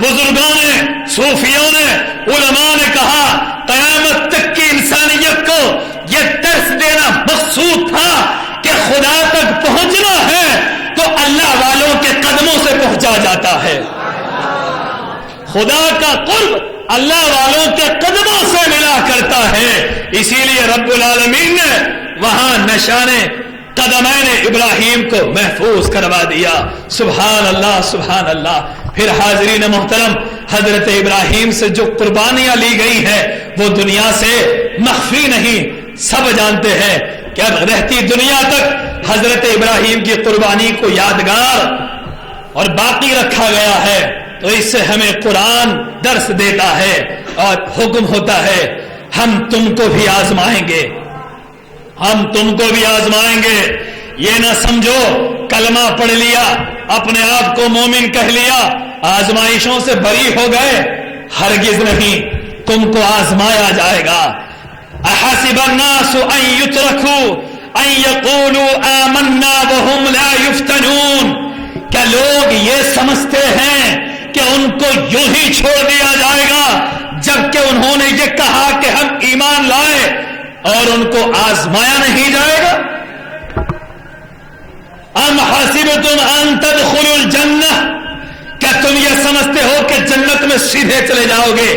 بزرگوں نے، صوفیوں نے، علماء نے کہا قیامت تک کی انسانیت کو یہ درس دینا مقصود تھا کہ خدا تک پہنچنا ہے تو اللہ والوں کے قدموں سے پہنچا جاتا ہے، خدا کا قرب اللہ والوں کے قدموں سے ملا کرتا ہے۔ اسی لیے رب العالمین نے وہاں نشان قدمین ابراہیم کو محفوظ کروا دیا۔ سبحان اللہ، سبحان اللہ۔ پھر حاضرین محترم، حضرت ابراہیم سے جو قربانیاں لی گئی ہیں وہ دنیا سے مخفی نہیں، سب جانتے ہیں کہ اب رہتی دنیا تک حضرت ابراہیم کی قربانی کو یادگار اور باقی رکھا گیا ہے۔ تو اس سے ہمیں قرآن درس دیتا ہے اور حکم ہوتا ہے ہم تم کو بھی آزمائیں گے، ہم تم کو بھی آزمائیں گے۔ یہ نہ سمجھو کلمہ پڑھ لیا اپنے آپ کو مومن کہہ لیا آزمائشوں سے بری ہو گئے، ہرگز نہیں، تم کو آزمایا جائے گا۔ احسب الناس ان يتركوا ان يقولوا آمنا وهم لا يفتنون، کیا لوگ یہ سمجھتے ہیں کہ ان کو یوں ہی چھوڑ دیا جائے گا جبکہ انہوں نے یہ کہا کہ ہم ایمان لائے اور ان کو آزمایا نہیں جائے گا؟ ام حسبتم ان تدخلوا الجنہ، کیا تم یہ سمجھتے ہو کہ جنت میں سیدھے چلے جاؤ گے؟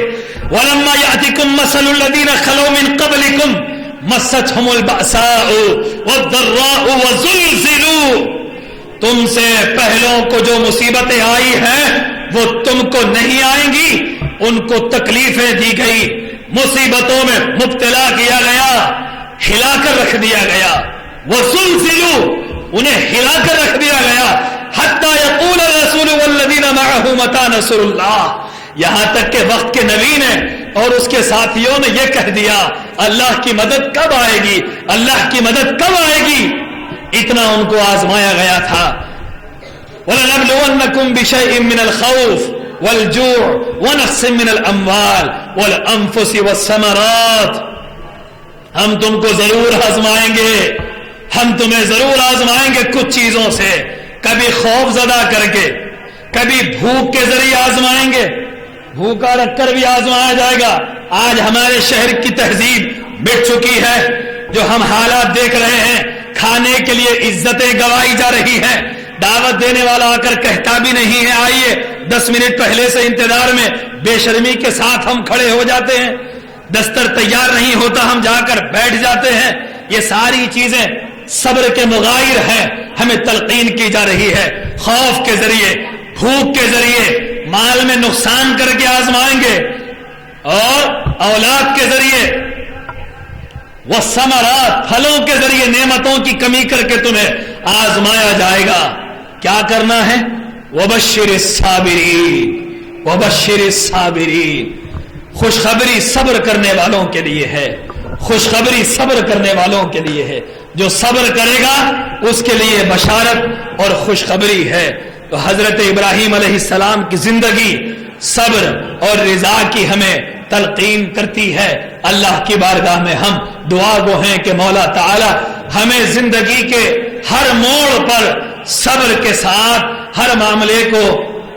ولما يأتكم مثل الذين خلوا من قبلكم مستهم البأساء والضراء وزلزلوا، تم سے پہلوں کو جو مصیبتیں آئی ہیں وہ تم کو نہیں آئیں گی، ان کو تکلیفیں دی گئی، مصیبتوں میں مبتلا کیا گیا، ہلا کر رکھ دیا گیا، وزلزلوا، انہیں ہلا کر رکھ دیا گیا، حتی یقول الرسول والذین معه متی نصر اللہ، یہاں تک کہ وقت کے نبی نے اور اس کے ساتھیوں نے یہ کہہ دیا اللہ کی مدد کب آئے گی، اللہ کی مدد کب آئے گی، اتنا ان کو آزمایا گیا تھا۔ وَلَنَبْلُوَنَّكُمْ بِشَيْءٍ مِّنَ الْخَوْفِ وَالْجُوعِ وَنَقْصٍ مِّنَ الْأَمْوَالِ وَالْأَنفُسِ وَالثَّمَرَاتِ، ہم تم کو ضرور آزمائیں گے، ہم تمہیں ضرور آزمائیں گے کچھ چیزوں سے، کبھی خوف زدہ کر کے، کبھی بھوک کے ذریعے آزمائیں گے، بھوکا رکھ کر بھی آزمایا جائے گا۔ آج ہمارے شہر کی تہذیب مٹ چکی ہے، جو ہم حالات دیکھ رہے ہیں، کھانے کے لیے عزتیں گوائی جا رہی ہیں، دعوت دینے والا آ کر کہتا بھی نہیں ہے آئیے، 10 منٹ پہلے سے انتظار میں بے شرمی کے ساتھ ہم کھڑے ہو جاتے ہیں، دستر تیار نہیں ہوتا ہم جا کر بیٹھ جاتے ہیں۔ یہ ساری چیزیں صبر کے مغائر ہیں، ہمیں تلقین کی جا رہی ہے، خوف کے ذریعے، بھوک کے ذریعے، مال میں نقصان کر کے آزمائیں گے، اور اولاد کے ذریعے، والثمرات، پھلوں کے ذریعے نعمتوں کی کمی کر کے تمہیں آزمایا جائے گا۔ کیا کرنا ہے؟ وبشر الصابرین، وبشر الصابرین، خوشخبری صبر کرنے والوں کے لیے ہے، خوشخبری صبر کرنے والوں کے لیے ہے، جو صبر کرے گا اس کے لیے بشارت اور خوشخبری ہے۔ تو حضرت ابراہیم علیہ السلام کی زندگی صبر اور رضا کی ہمیں تلقین کرتی ہے۔ اللہ کی بارگاہ میں ہم دعا گو ہیں کہ مولا تعالی ہمیں زندگی کے ہر موڑ پر صبر کے ساتھ ہر معاملے کو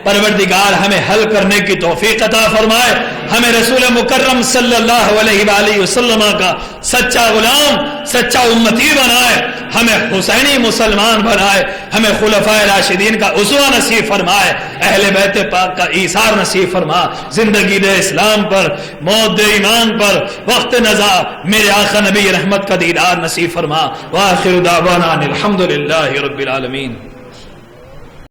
پروردگار ہمیں حل کرنے کی توفیق عطا فرمائے، ہمیں رسول مکرم صلی اللہ علیہ وآلہ وسلم کا سچا غلام، سچا امتی بنائے، ہمیں حسینی مسلمان بنائے، ہمیں خلفائے راشدین کا اسوہ نصیب فرمائے، اہل بیت پاک کا ایثار نصیب فرما، زندگی دے اسلام پر، موت دے ایمان پر، وقت نزا میرے آقا نبی رحمت کا دیدار نصیب فرما۔ وآخر دعوانا الحمدللہ رب العالمین۔